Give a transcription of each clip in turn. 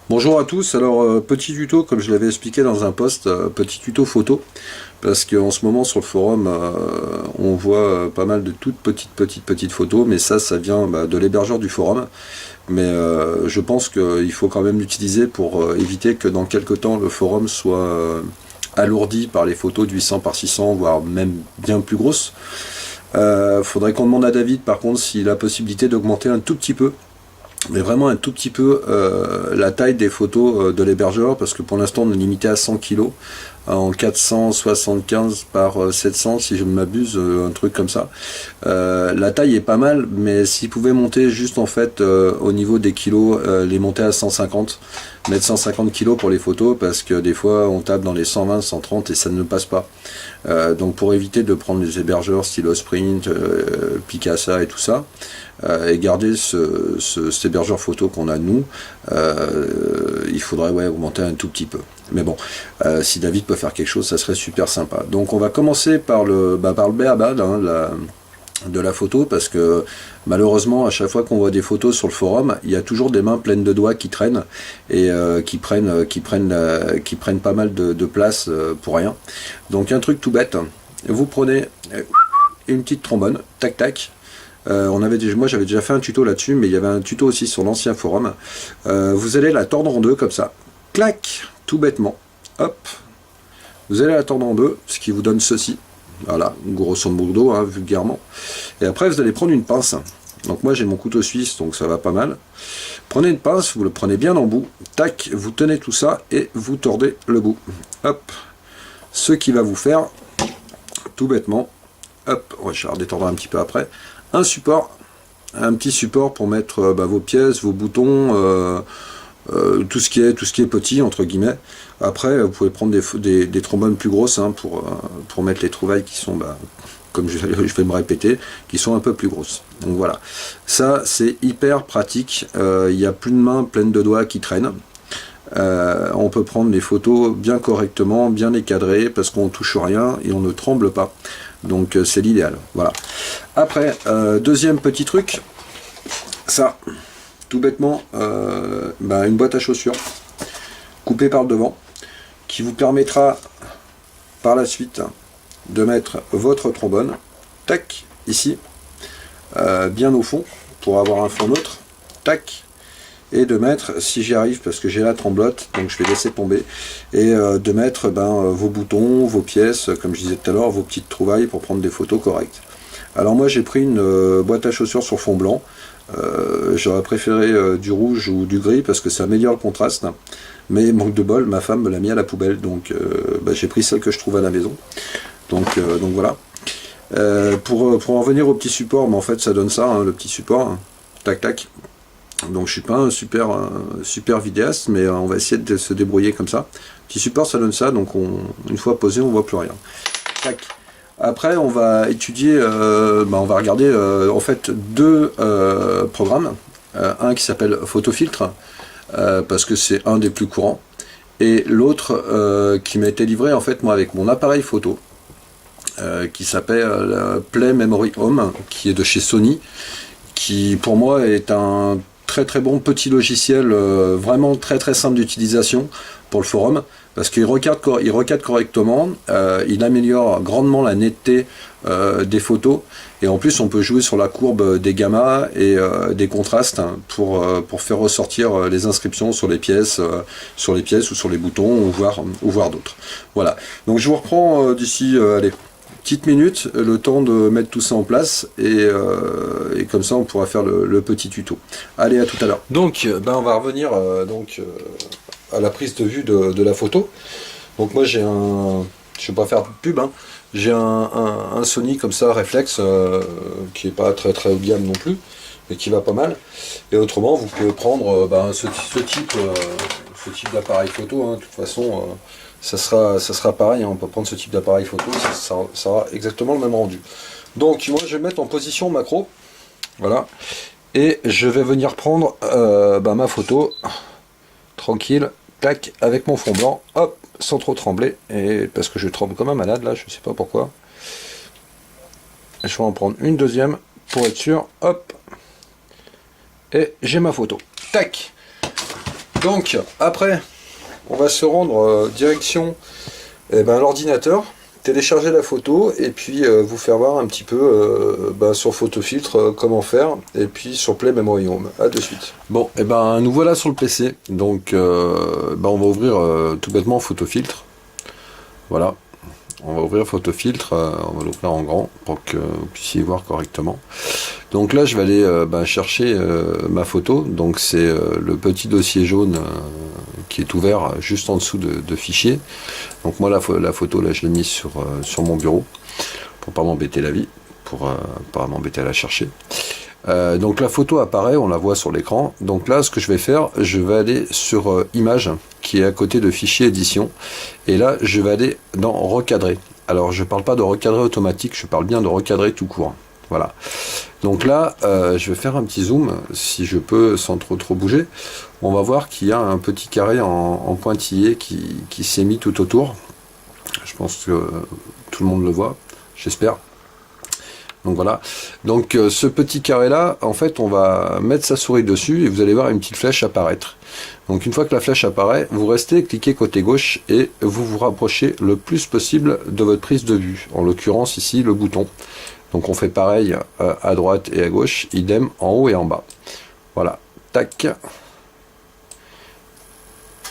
Bonjour à tous, alors petit tuto comme je l'avais expliqué dans un post, petit tuto photo, parce qu'en ce moment sur le forum on voit pas mal de toutes petites photos, mais ça vient de l'hébergeur du forum, mais je pense qu'il faut quand même l'utiliser pour éviter que dans quelques temps le forum soit alourdi par les photos de 800 par 600, voire même bien plus grosses. Faudrait qu'on demande à David par contre s'il a la possibilité d'augmenter un tout petit peu, mais vraiment un tout petit peu, la taille des photos de l'hébergeur, parce que pour l'instant on est limité à 100 kg en 475 par 700 si je ne m'abuse, un truc comme ça. La taille est pas mal, mais s'il pouvait monter juste en fait au niveau des kilos, les monter à 150, mettre 150 kg pour les photos, parce que des fois on tape dans les 120, 130 et ça ne passe pas. Donc pour éviter de prendre les hébergeurs style Sprint, Picasa et tout ça, et garder cet hébergeur photo qu'on a nous, il faudrait augmenter un tout petit peu. Mais bon, si David peut faire quelque chose, ça serait super sympa. Donc on va commencer par le b.a-ba de la photo, parce que malheureusement à chaque fois qu'on voit des photos sur le forum, il y a toujours des mains pleines de doigts qui traînent et qui prennent pas mal de place pour rien. Donc un truc tout bête, vous prenez une petite trombone, tac tac. Moi j'avais déjà fait un tuto là-dessus, mais il y avait un tuto aussi sur l'ancien forum. Vous allez la tordre en deux comme ça, clac, tout bêtement, hop, vous allez la tordre en deux, ce qui vous donne ceci. Voilà, grosso modo, hein, vulgairement. Et après, vous allez prendre une pince. Donc moi, j'ai mon couteau suisse, donc ça va pas mal. Prenez une pince, vous le prenez bien en bout. Tac, vous tenez tout ça et vous tordez le bout. Hop. Ce qui va vous faire, tout bêtement, hop, je vais redétendre un petit peu après, un support, un petit support pour mettre vos pièces, vos boutons, tout ce qui est petit entre guillemets. Après vous pouvez prendre des trombones plus grosses, hein, pour mettre les trouvailles qui sont, comme je vais me répéter, qui sont un peu plus grosses. Donc voilà, ça c'est hyper pratique. Il n'y a plus de mains pleines de doigts qui traînent. On peut prendre les photos bien correctement, bien les cadrer, parce qu'on ne touche rien et on ne tremble pas. Donc c'est l'idéal. Voilà. Après, deuxième petit truc, ça, tout bêtement, une boîte à chaussures coupée par le devant, qui vous permettra par la suite de mettre votre trombone, tac, ici, bien au fond, pour avoir un fond neutre, tac, et de mettre, si j'y arrive, parce que j'ai la tremblote, donc je vais laisser tomber, et de mettre vos boutons, vos pièces, comme je disais tout à l'heure, vos petites trouvailles pour prendre des photos correctes. Alors moi j'ai pris une boîte à chaussures sur fond blanc. J'aurais préféré du rouge ou du gris parce que ça améliore le contraste, mais manque de bol, ma femme me l'a mis à la poubelle, donc j'ai pris celle que je trouve à la maison. Donc voilà. Pour en revenir au petit support, mais en fait ça donne ça, hein, le petit support, hein. Tac tac. Donc je suis pas un super vidéaste, mais on va essayer de se débrouiller comme ça. Petit support, ça donne ça, donc une fois posé, on voit plus rien. Tac. Après, on va étudier, on va regarder en fait deux programmes. Un qui s'appelle Photofiltre, parce que c'est un des plus courants, et l'autre qui m'a été livré en fait moi avec mon appareil photo, qui s'appelle Play Memory Home, qui est de chez Sony, qui pour moi est un très bon petit logiciel, vraiment très simple d'utilisation pour le forum, parce qu'il recadre correctement, il améliore grandement la netteté des photos, et en plus on peut jouer sur la courbe des gammas et des contrastes, hein, pour faire ressortir les inscriptions sur les pièces ou sur les boutons, ou voir d'autres. Voilà, donc je vous reprends d'ici, allez, petite minute, le temps de mettre tout ça en place, et comme ça on pourra faire le petit tuto. Allez, à tout à l'heure. Donc on va revenir à la prise de vue de la photo. Donc moi j'ai un, je ne vais pas faire de pub, hein, j'ai un Sony comme ça, réflexe, qui est pas très haut de gamme non plus, mais qui va pas mal. Et autrement vous pouvez prendre ce type d'appareil photo, hein. De toute façon ça sera pareil, hein. On peut prendre ce type d'appareil photo, ça aura exactement le même rendu. Donc moi je vais mettre en position macro, voilà, et je vais venir prendre ma photo tranquille, tac, avec mon fond blanc, hop, sans trop trembler, et parce que je tremble comme un malade là, je sais pas pourquoi. Je vais en prendre une deuxième pour être sûr, hop, et j'ai ma photo, tac. Donc après, on va se rendre direction l'ordinateur, télécharger la photo et puis vous faire voir un petit peu sur Photofiltre comment faire, et puis sur Play Memory Home. À de suite. Bon, nous voilà sur le PC. Donc on va ouvrir tout bêtement Photofiltre. Voilà. On va ouvrir Photofiltre, on va l'ouvrir en grand pour que vous puissiez voir correctement. Donc là, je vais aller chercher ma photo. Donc c'est le petit dossier jaune qui est ouvert juste en dessous de fichier. Donc moi, la photo, là, je l'ai mise sur mon bureau pour pas m'embêter la vie, pour pas m'embêter à la chercher. Donc la photo apparaît, on la voit sur l'écran. Donc là, ce que je vais faire, je vais aller sur Images, qui est à côté de Fichier Édition. Et là, je vais aller dans Recadrer. Alors, je parle pas de recadrer automatique, je parle bien de recadrer tout court. Voilà. Donc là, je vais faire un petit zoom, si je peux, sans trop bouger. On va voir qu'il y a un petit carré en pointillé qui s'est mis tout autour. Je pense que tout le monde le voit, j'espère. Donc voilà, donc ce petit carré là, en fait on va mettre sa souris dessus et vous allez voir une petite flèche apparaître. Donc une fois que la flèche apparaît, vous restez, cliquez côté gauche et vous vous rapprochez le plus possible de votre prise de vue, en l'occurrence ici le bouton. Donc on fait pareil à droite et à gauche, idem en haut et en bas. Voilà, tac.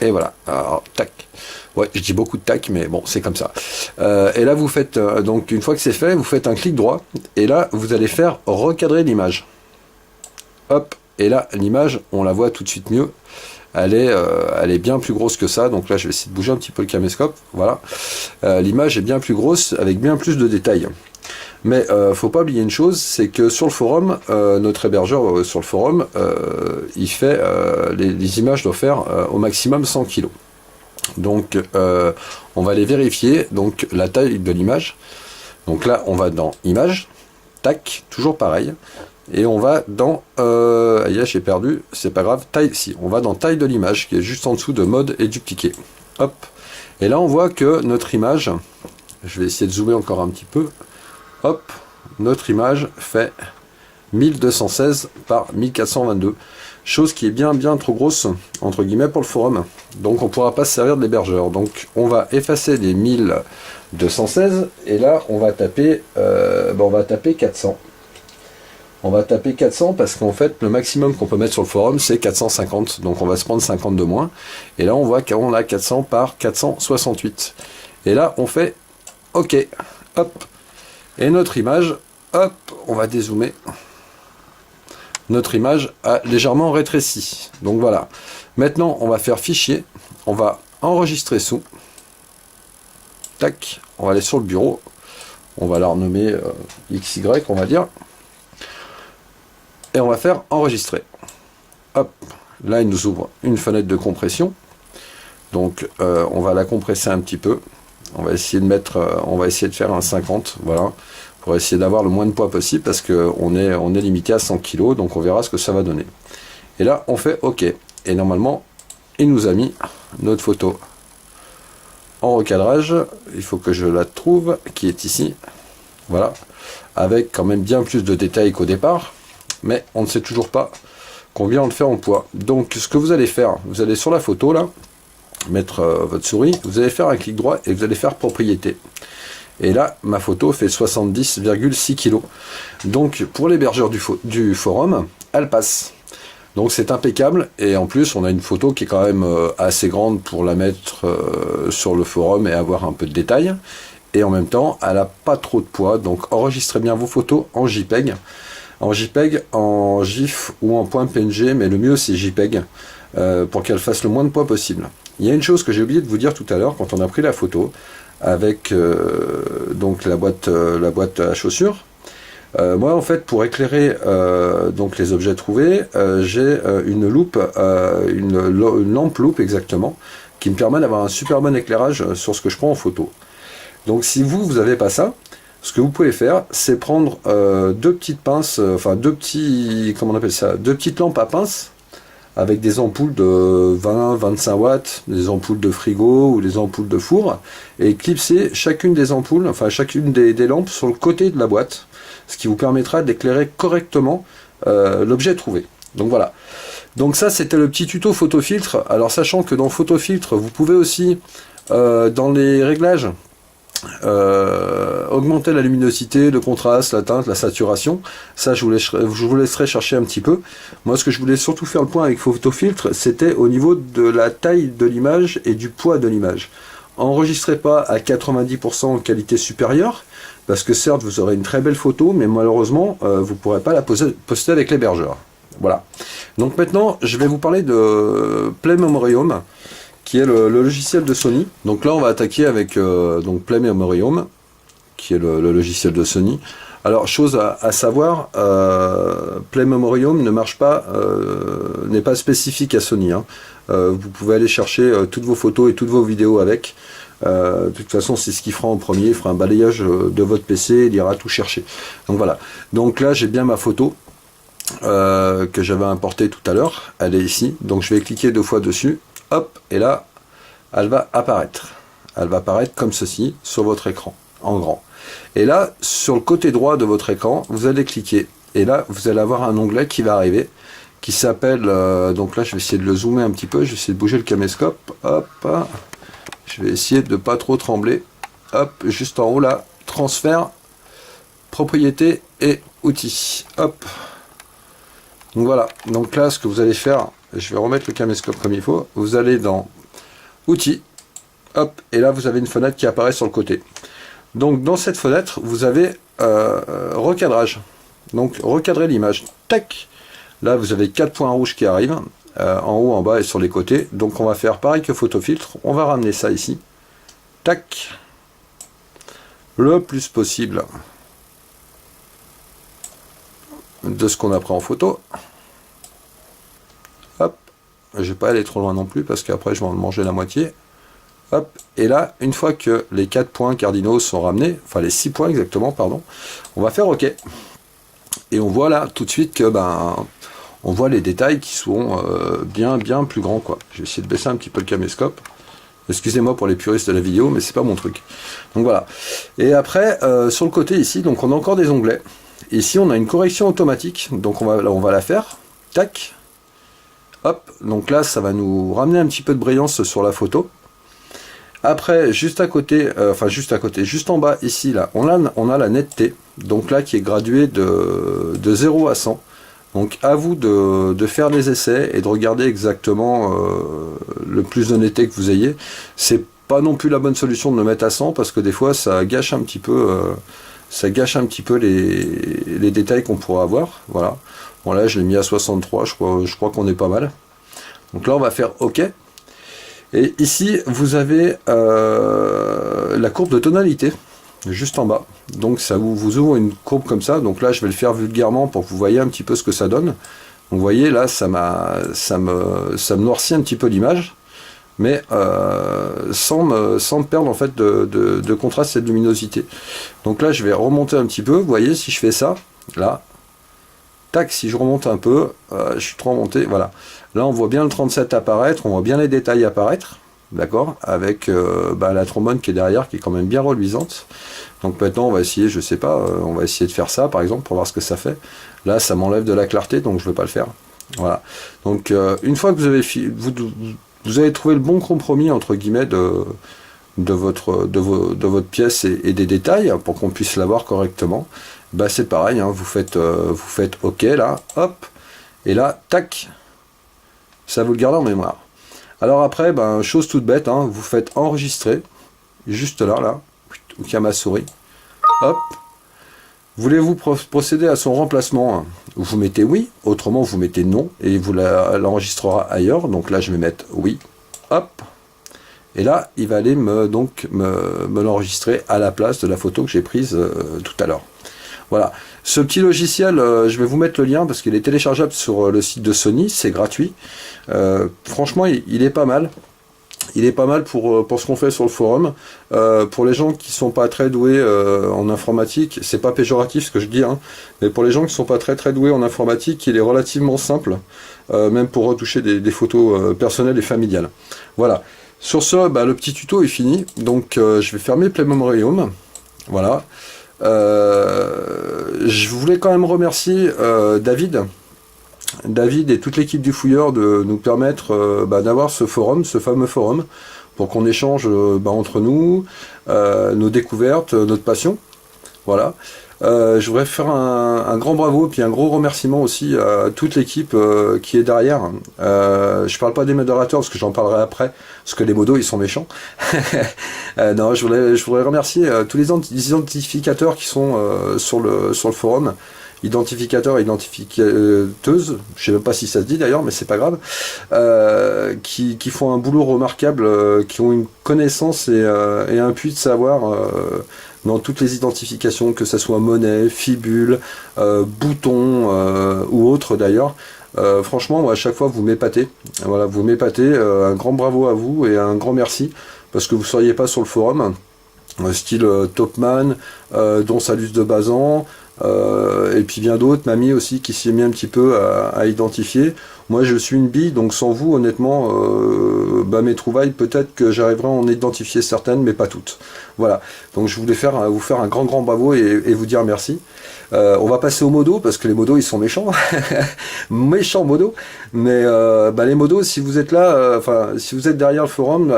Et voilà, alors tac. Ouais, je dis beaucoup de tac, mais bon, c'est comme ça. Et là, vous faites, donc une fois que c'est fait, vous faites un clic droit, et là, vous allez faire recadrer l'image. Hop, et là, l'image, on la voit tout de suite mieux. Elle est bien plus grosse que ça, donc là, je vais essayer de bouger un petit peu le caméscope. Voilà, l'image est bien plus grosse, avec bien plus de détails. Mais faut pas oublier une chose, c'est que sur le forum, notre hébergeur sur le forum, il fait les images doivent faire au maximum 100 kg. Donc on va aller vérifier donc la taille de l'image. Donc là on va dans Images, tac, toujours pareil, et on va dans j'ai perdu, c'est pas grave, taille, si, on va dans taille de l'image qui est juste en dessous de mode et dupliquer. Hop, et là on voit que notre image, je vais essayer de zoomer encore un petit peu. Hop, notre image fait 1216 par 1422, chose qui est bien trop grosse entre guillemets pour le forum, donc on ne pourra pas se servir de l'hébergeur. Donc on va effacer les 1216 et là on va taper 400. On va taper 400 parce qu'en fait le maximum qu'on peut mettre sur le forum c'est 450, donc on va se prendre 50 de moins, et là on voit qu'on a 400 par 468, et là on fait OK, hop. Et notre image, hop, on va dézoomer. Notre image a légèrement rétréci. Donc voilà. Maintenant, on va faire fichier. On va enregistrer sous. Tac. On va aller sur le bureau. On va la renommer XY, on va dire. Et on va faire enregistrer. Hop. Là, il nous ouvre une fenêtre de compression. Donc, on va la compresser un petit peu. On va essayer de faire un 50, voilà, pour essayer d'avoir le moins de poids possible, parce qu'on est limité à 100 kg, donc on verra ce que ça va donner. Et là, on fait OK. Et normalement, il nous a mis notre photo en recadrage. Il faut que je la trouve, qui est ici. Voilà, avec quand même bien plus de détails qu'au départ, mais on ne sait toujours pas combien on le fait en poids. Donc, ce que vous allez faire, vous allez sur la photo, là, mettre votre souris, vous allez faire un clic droit et vous allez faire propriété. Et là, ma photo fait 70,6 kg. Donc, pour l'hébergeur du forum, elle passe. Donc, c'est impeccable. Et en plus, on a une photo qui est quand même assez grande pour la mettre sur le forum et avoir un peu de détails. Et en même temps, elle n'a pas trop de poids. Donc, enregistrez bien vos photos en JPEG. En JPEG, en GIF ou en .png, mais le mieux, c'est JPEG. Pour qu'elle fasse le moins de poids possible. Il y a une chose que j'ai oublié de vous dire tout à l'heure quand on a pris la photo avec donc la boîte à chaussures. Moi en fait pour éclairer donc les objets trouvés, j'ai une loupe, une lampe loupe exactement, qui me permet d'avoir un super bon éclairage sur ce que je prends en photo. Donc si vous n'avez pas ça, ce que vous pouvez faire, c'est prendre deux petites pinces, deux petites lampes à pince, avec des ampoules de 20-25 watts, des ampoules de frigo ou des ampoules de four, et clipser chacune des ampoules, chacune des lampes sur le côté de la boîte, ce qui vous permettra d'éclairer correctement l'objet trouvé. Donc voilà. Donc ça, c'était le petit tuto photo filtre. Alors sachant que dans photo filtre, vous pouvez aussi, dans les réglages, augmenter la luminosité, le contraste, la teinte, la saturation. Ça, je vous laisserai chercher un petit peu. Moi, ce que je voulais surtout faire le point avec photo filtre, c'était au niveau de la taille de l'image et du poids de l'image. Enregistrez pas à 90% en qualité supérieure, parce que certes, vous aurez une très belle photo, mais malheureusement, vous ne pourrez pas la poster avec l'hébergeur. Voilà. Donc maintenant, je vais vous parler de Play Memory Home, qui est le logiciel de Sony. Donc là, on va attaquer avec donc Play Memory Home, qui est le logiciel de Sony. Alors, chose à savoir, Play Memory Home ne marche pas, n'est pas spécifique à Sony, hein. Vous pouvez aller chercher toutes vos photos et toutes vos vidéos avec. De toute façon, c'est ce qu'il fera en premier. Il fera un balayage de votre PC, il ira tout chercher. Donc voilà. Donc là, j'ai bien ma photo que j'avais importée tout à l'heure. Elle est ici. Donc je vais cliquer 2 fois dessus. Hop, et là, elle va apparaître. Elle va apparaître comme ceci sur votre écran, en grand. Et là, sur le côté droit de votre écran, vous allez cliquer. Et là, vous allez avoir un onglet qui va arriver, qui s'appelle... donc là, je vais essayer de le zoomer un petit peu. Je vais essayer de bouger le caméscope. Hop, je vais essayer de ne pas trop trembler. Hop, juste en haut là, transfert, propriétés et outils. Hop. Donc voilà. Donc là, ce que vous allez faire... Je vais remettre le caméscope comme il faut. Vous allez dans Outils. Hop. Et là, vous avez une fenêtre qui apparaît sur le côté. Donc, dans cette fenêtre, vous avez recadrage. Donc, recadrer l'image. Tac. Là, vous avez 4 points rouges qui arrivent. En haut, en bas et sur les côtés. Donc, on va faire pareil que photo filtre. On va ramener ça ici. Tac. Le plus possible de ce qu'on a pris en photo. Hop, je vais pas aller trop loin non plus parce qu'après je vais en manger la moitié. Hop, et là, une fois que les 4 points cardinaux sont ramenés, enfin les 6 points exactement, pardon, on va faire OK. Et on voit là tout de suite que on voit les détails qui sont bien plus grands, quoi. Je vais essayer de baisser un petit peu le caméscope. Excusez-moi pour les puristes de la vidéo, mais c'est pas mon truc. Donc voilà. Et après, sur le côté ici, donc on a encore des onglets. Ici, on a une correction automatique, donc on va la faire. Tac. Hop, donc là, ça va nous ramener un petit peu de brillance sur la photo. Après, juste à côté, juste en bas, ici, là, on a la netteté, donc là, qui est graduée de 0 à 100. Donc, à vous de faire des essais et de regarder exactement le plus de netteté que vous ayez. C'est pas non plus la bonne solution de le mettre à 100, parce que des fois, ça gâche un petit peu, les détails qu'on pourra avoir. Voilà. Bon là je l'ai mis à 63, je crois qu'on est pas mal. Donc là on va faire OK. Et ici vous avez la courbe de tonalité juste en bas. Donc ça vous ouvre une courbe comme ça. Donc là je vais le faire vulgairement pour que vous voyez un petit peu ce que ça donne. Donc vous voyez là ça me noircit un petit peu l'image, mais sans me perdre en fait de contraste et de luminosité. Donc là je vais remonter un petit peu. Vous voyez, si je fais ça là, tac, si je remonte un peu, je suis trop remonté, voilà. Là, on voit bien le 37 apparaître, on voit bien les détails apparaître, d'accord, avec la trombone qui est derrière, qui est quand même bien reluisante. Donc maintenant, on va essayer, je sais pas, on va essayer de faire ça, par exemple, pour voir ce que ça fait. Là, ça m'enlève de la clarté, donc je ne vais pas le faire. Voilà. Donc, une fois que vous avez trouvé le bon compromis, entre guillemets, de votre pièce et des détails, pour qu'on puisse la voir correctement, c'est pareil, hein, vous faites OK là, hop, et là, tac, ça vous le garde en mémoire. Alors après, chose toute bête, hein, vous faites enregistrer, juste là, où il y a ma souris, hop, voulez-vous procéder à son remplacement? Vous mettez oui, autrement vous mettez non, et vous l'enregistrera ailleurs, donc là je vais mettre oui, hop, et là il va aller me l'enregistrer à la place de la photo que j'ai prise tout à l'heure. Voilà, ce petit logiciel, je vais vous mettre le lien parce qu'il est téléchargeable sur le site de Sony, c'est gratuit. Franchement, il est pas mal. Il est pas mal pour ce qu'on fait sur le forum. Pour les gens qui sont pas très doués en informatique, c'est pas péjoratif ce que je dis, hein, mais pour les gens qui sont pas très doués en informatique, il est relativement simple, même pour retoucher des photos personnelles et familiales. Voilà. Sur ce, le petit tuto est fini. Donc je vais fermer Play Memory Home. Voilà. Je voulais quand même remercier David David et toute l'équipe du Fouilleur de nous permettre d'avoir ce forum, ce fameux forum, pour qu'on échange entre nous, nos découvertes, notre passion. Voilà. Je voudrais faire un grand bravo puis un gros remerciement aussi à toute l'équipe qui est derrière. Je parle pas des modérateurs parce que j'en parlerai après, parce que les modos ils sont méchants. Non, je voudrais remercier tous les identificateurs qui sont sur le forum. Identificateurs et identificateuses, je sais même pas si ça se dit d'ailleurs, mais c'est pas grave, qui font un boulot remarquable, qui ont une connaissance et un puits de savoir dans toutes les identifications, que ce soit monnaie, fibule, bouton ou autre d'ailleurs. Franchement, moi, à chaque fois, vous m'épatez. Voilà, vous m'épatez. Un grand bravo à vous et un grand merci, parce que vous ne seriez pas sur le forum. Style Topman, Don Salus de Bazan, et puis bien d'autres, Mamie aussi qui s'y est mis un petit peu à identifier. Moi je suis une bille, donc sans vous honnêtement mes trouvailles, peut-être que j'arriverai à en identifier certaines mais pas toutes. Voilà, donc je voulais vous faire un grand bravo et vous dire merci. On va passer aux modos parce que les modos ils sont méchants. Méchants modos, mais les modos, si vous êtes là, si vous êtes derrière le forum,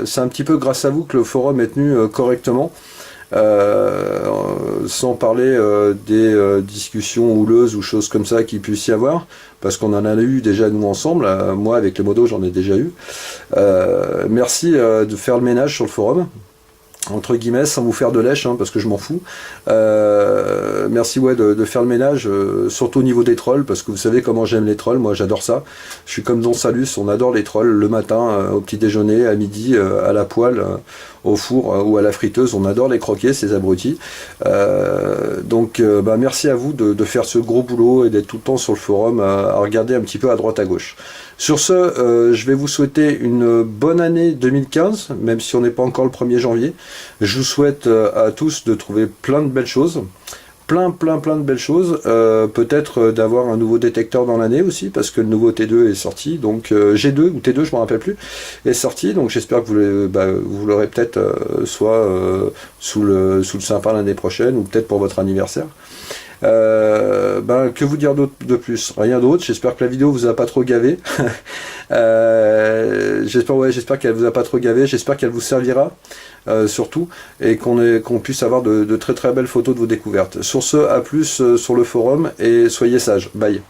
c'est un petit peu grâce à vous que le forum est tenu correctement. Sans parler des discussions houleuses ou choses comme ça qu'il puisse y avoir, parce qu'on en a eu déjà nous ensemble. Moi avec les modos j'en ai déjà eu. Merci de faire le ménage sur le forum, entre guillemets, sans vous faire de lèche, parce que je m'en fous. Merci de faire le ménage, surtout au niveau des trolls, parce que vous savez comment j'aime les trolls, moi j'adore ça. Je suis comme Don Salus, on adore les trolls, le matin, au petit déjeuner, à midi, à la poêle, au four ou à la friteuse, on adore les croquer, ces abrutis. Donc merci à vous de faire ce gros boulot et d'être tout le temps sur le forum, à regarder un petit peu à droite à gauche. Sur ce, je vais vous souhaiter une bonne année 2015, même si on n'est pas encore le 1er janvier. Je vous souhaite à tous de trouver plein de belles choses. Plein de belles choses. Peut-être d'avoir un nouveau détecteur dans l'année aussi, parce que le nouveau T2 est sorti. Donc G2 ou T2, je ne me rappelle plus, est sorti. Donc j'espère que vous l'aurez peut-être soit sous le sapin l'année prochaine, ou peut-être pour votre anniversaire. Que vous dire d'autre de plus? Rien d'autre. J'espère que la vidéo vous a pas trop gavé. J'espère qu'elle vous a pas trop gavé. J'espère qu'elle vous servira surtout, et qu'on puisse avoir de très belles photos de vos découvertes. Sur ce, à plus sur le forum et soyez sages. Bye.